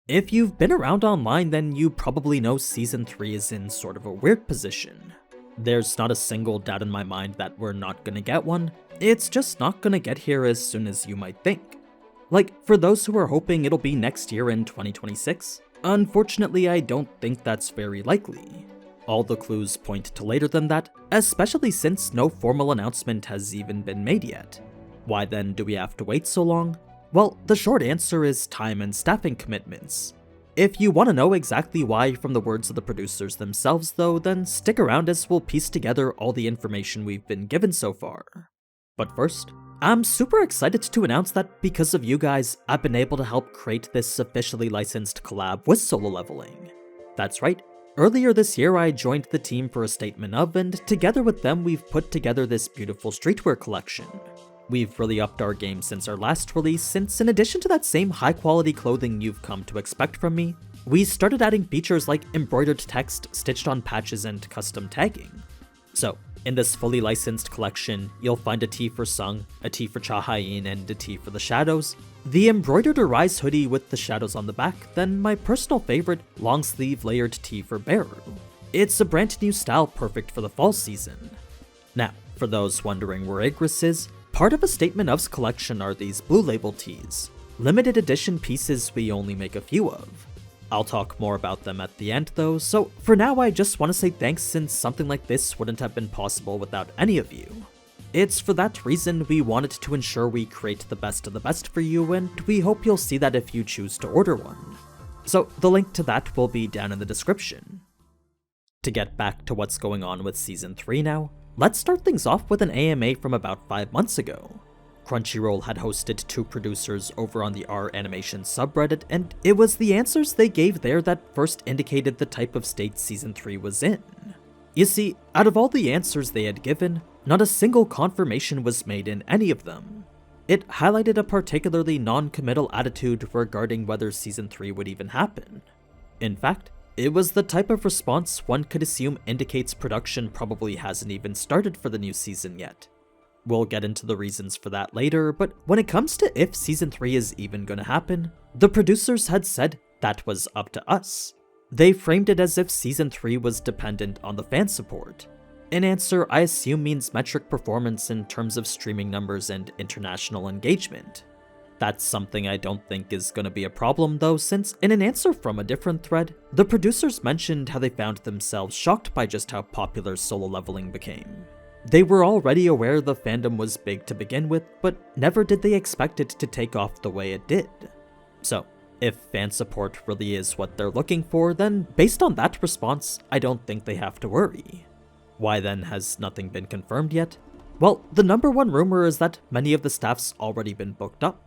If you've been around online, then you probably know Season 3 is in sort of a weird position. There's not a single doubt in my mind that we're not gonna get one, it's just not gonna get here as soon as you might think. Like, for those who are hoping it'll be next year in 2026, unfortunately I don't think that's very likely. All the clues point to later than that, especially since no formal announcement has even been made yet. Why then do we have to wait so long? Well, the short answer is time and staffing commitments. If you want to know exactly why from the words of the producers themselves though, then stick around as we'll piece together all the information we've been given so far. But first, I'm super excited to announce that because of you guys, I've been able to help create this officially licensed collab with Solo Leveling. That's right, earlier this year I joined the team for a statement of, and together with them we've put together this beautiful streetwear collection. We've really upped our game since our last release, since in addition to that same high quality clothing you've come to expect from me, we started adding features like embroidered text, stitched on patches, and custom tagging. So, in this fully licensed collection, you'll find a tee for Sung, a tee for Chahain, and a tee for the Shadows, the embroidered Arise hoodie with the shadows on the back, then my personal favorite, long sleeve layered tee for Bearu. It's a brand new style perfect for the fall season. Now, for those wondering where Igris is, part of a Statement Of's collection are these blue label tees, limited edition pieces we only make a few of. I'll talk more about them at the end though, so for now I just want to say thanks since something like this wouldn't have been possible without any of you. It's for that reason we wanted to ensure we create the best of the best for you, and we hope you'll see that if you choose to order one. So the link to that will be down in the description. To get back to what's going on with Season 3 now, let's start things off with an AMA from about 5 months ago. Crunchyroll had hosted 2 producers over on the R Animation subreddit, and it was the answers they gave there that first indicated the type of state Season 3 was in. You see, out of all the answers they had given, not a single confirmation was made in any of them. It highlighted a particularly non-committal attitude regarding whether Season 3 would even happen. In fact, it was the type of response one could assume indicates production probably hasn't even started for the new season yet. We'll get into the reasons for that later, but when it comes to if Season 3 is even gonna happen, the producers had said that was up to us. They framed it as if Season 3 was dependent on the fan support. An answer I assume means metric performance in terms of streaming numbers and international engagement. That's something I don't think is gonna be a problem though, since in an answer from a different thread, the producers mentioned how they found themselves shocked by just how popular Solo Leveling became. They were already aware the fandom was big to begin with, but never did they expect it to take off the way it did. So, if fan support really is what they're looking for, then based on that response, I don't think they have to worry. Why then has nothing been confirmed yet? Well, the number one rumor is that many of the staff's already been booked up.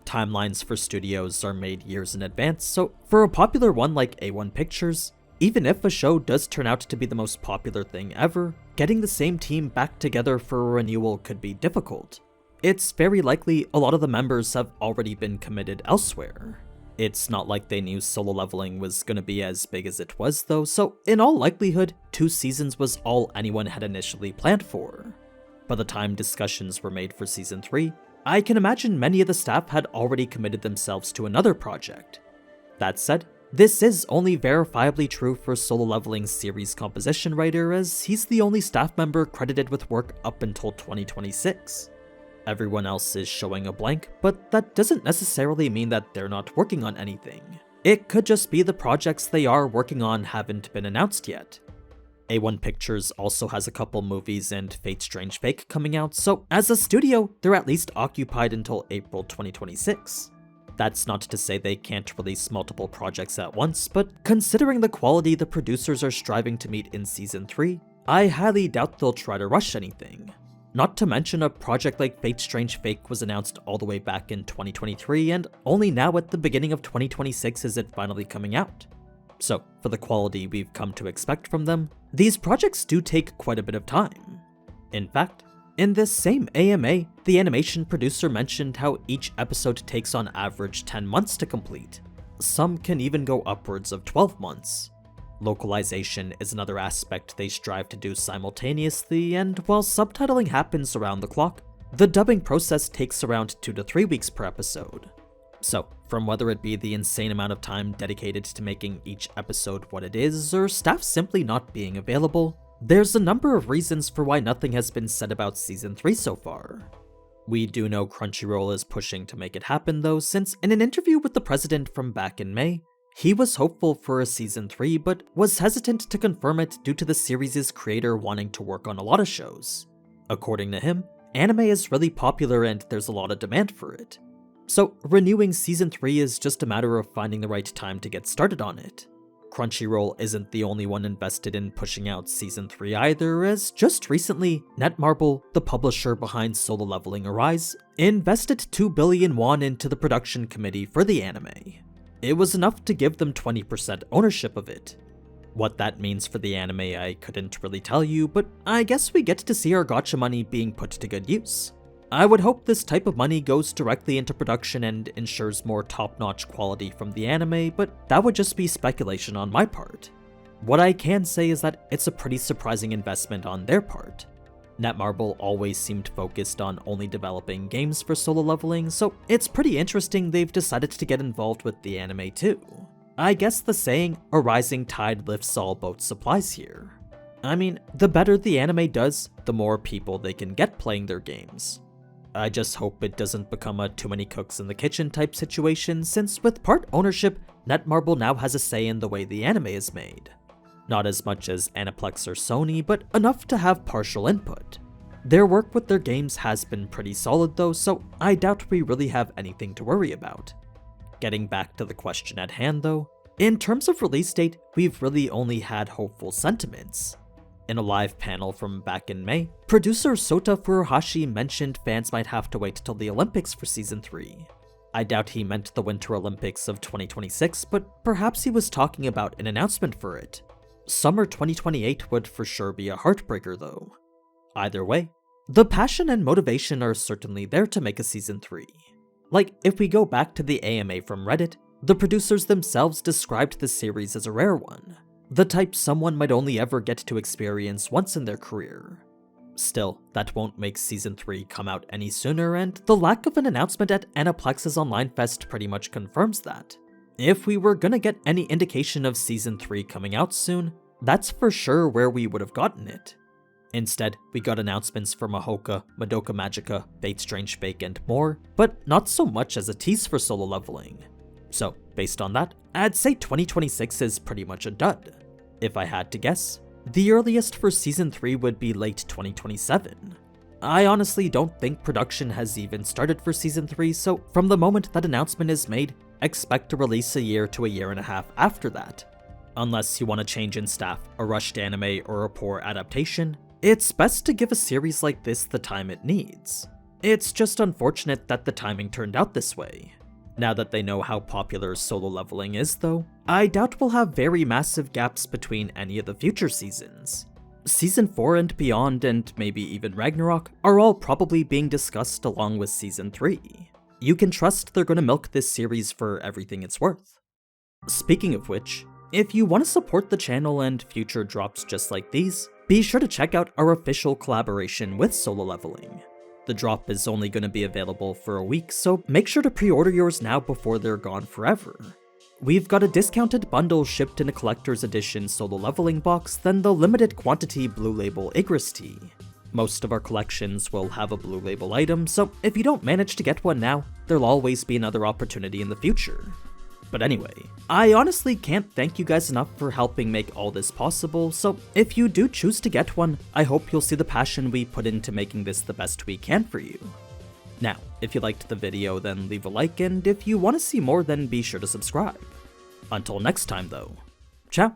Timelines for studios are made years in advance, so for a popular one like A1 Pictures, even if a show does turn out to be the most popular thing ever, getting the same team back together for a renewal could be difficult. It's very likely a lot of the members have already been committed elsewhere. It's not like they knew Solo Leveling was gonna be as big as it was though, so in all likelihood, 2 seasons was all anyone had initially planned for. By the time discussions were made for Season 3, I can imagine many of the staff had already committed themselves to another project. That said, this is only verifiably true for Solo Leveling's series composition writer, as he's the only staff member credited with work up until 2026. Everyone else is showing a blank, but that doesn't necessarily mean that they're not working on anything. It could just be the projects they are working on haven't been announced yet. A1 Pictures also has a couple movies and Fate Strange Fake coming out, so as a studio, they're at least occupied until April 2026. That's not to say they can't release multiple projects at once, but considering the quality the producers are striving to meet in Season 3, I highly doubt they'll try to rush anything. Not to mention a project like Fate Strange Fake was announced all the way back in 2023, and only now at the beginning of 2026 is it finally coming out. So, for the quality we've come to expect from them, these projects do take quite a bit of time. In fact, in this same AMA, the animation producer mentioned how each episode takes on average 10 months to complete. Some can even go upwards of 12 months. Localization is another aspect they strive to do simultaneously, and while subtitling happens around the clock, the dubbing process takes around 2 to 3 weeks per episode. So, From whether it be the insane amount of time dedicated to making each episode what it is, or staff simply not being available, there's a number of reasons for why nothing has been said about Season 3 so far. We do know Crunchyroll is pushing to make it happen though, since in an interview with the president from back in May, he was hopeful for a Season 3 but was hesitant to confirm it due to the series' creator wanting to work on a lot of shows. According to him, anime is really popular and there's a lot of demand for it. So renewing Season 3 is just a matter of finding the right time to get started on it. Crunchyroll isn't the only one invested in pushing out Season 3 either, as just recently, Netmarble, the publisher behind Solo Leveling Arise, invested 2 billion won into the production committee for the anime. It was enough to give them 20% ownership of it. What that means for the anime I couldn't really tell you, but I guess we get to see our gacha money being put to good use. I would hope this type of money goes directly into production and ensures more top-notch quality from the anime, but that would just be speculation on my part. What I can say is that it's a pretty surprising investment on their part. Netmarble always seemed focused on only developing games for Solo Leveling, so it's pretty interesting they've decided to get involved with the anime too. I guess the saying, "a rising tide lifts all boats" applies here. I mean, the better the anime does, the more people they can get playing their games. I just hope it doesn't become a too many cooks in the kitchen type situation, since with part ownership, Netmarble now has a say in the way the anime is made. Not as much as Aniplex or Sony, but enough to have partial input. Their work with their games has been pretty solid though, so I doubt we really have anything to worry about. Getting back to the question at hand though, in terms of release date, we've really only had hopeful sentiments. In a live panel from back in May, producer Sota Furuhashi mentioned fans might have to wait till the Olympics for Season 3. I doubt he meant the Winter Olympics of 2026, but perhaps he was talking about an announcement for it. Summer 2028 would for sure be a heartbreaker though. Either way, the passion and motivation are certainly there to make a Season 3. Like, if we go back to the AMA from Reddit, the producers themselves described the series as a rare one. The type someone might only ever get to experience once in their career. Still, that won't make Season 3 come out any sooner, and the lack of an announcement at Anaplex's Online Fest pretty much confirms that. If we were gonna get any indication of Season 3 coming out soon, that's for sure where we would have gotten it. Instead, we got announcements for Mahoka, Madoka Magica, Fate Strange Fake, and more, but not so much as a tease for Solo Leveling. So, based on that, I'd say 2026 is pretty much a dud. If I had to guess, the earliest for Season 3 would be late 2027. I honestly don't think production has even started for Season 3, so from the moment that announcement is made, expect to release a year to a year and a half after that. Unless you want a change in staff, a rushed anime, or a poor adaptation, it's best to give a series like this the time it needs. It's just unfortunate that the timing turned out this way. Now that they know how popular Solo Leveling is though, I doubt we'll have very massive gaps between any of the future seasons. Season 4 and beyond, and maybe even Ragnarok, are all probably being discussed along with Season 3. You can trust they're gonna milk this series for everything it's worth. Speaking of which, if you want to support the channel and future drops just like these, be sure to check out our official collaboration with Solo Leveling. The drop is only going to be available for a week, so make sure to pre-order yours now before they're gone forever. We've got a discounted bundle shipped in a collector's edition Solo Leveling box, then the limited quantity Blue Label Igris tea. Most of our collections will have a Blue Label item, so if you don't manage to get one now, there'll always be another opportunity in the future. But anyway, I honestly can't thank you guys enough for helping make all this possible, so if you do choose to get one, I hope you'll see the passion we put into making this the best we can for you. Now, if you liked the video, then leave a like, and if you want to see more, then be sure to subscribe. Until next time though, ciao!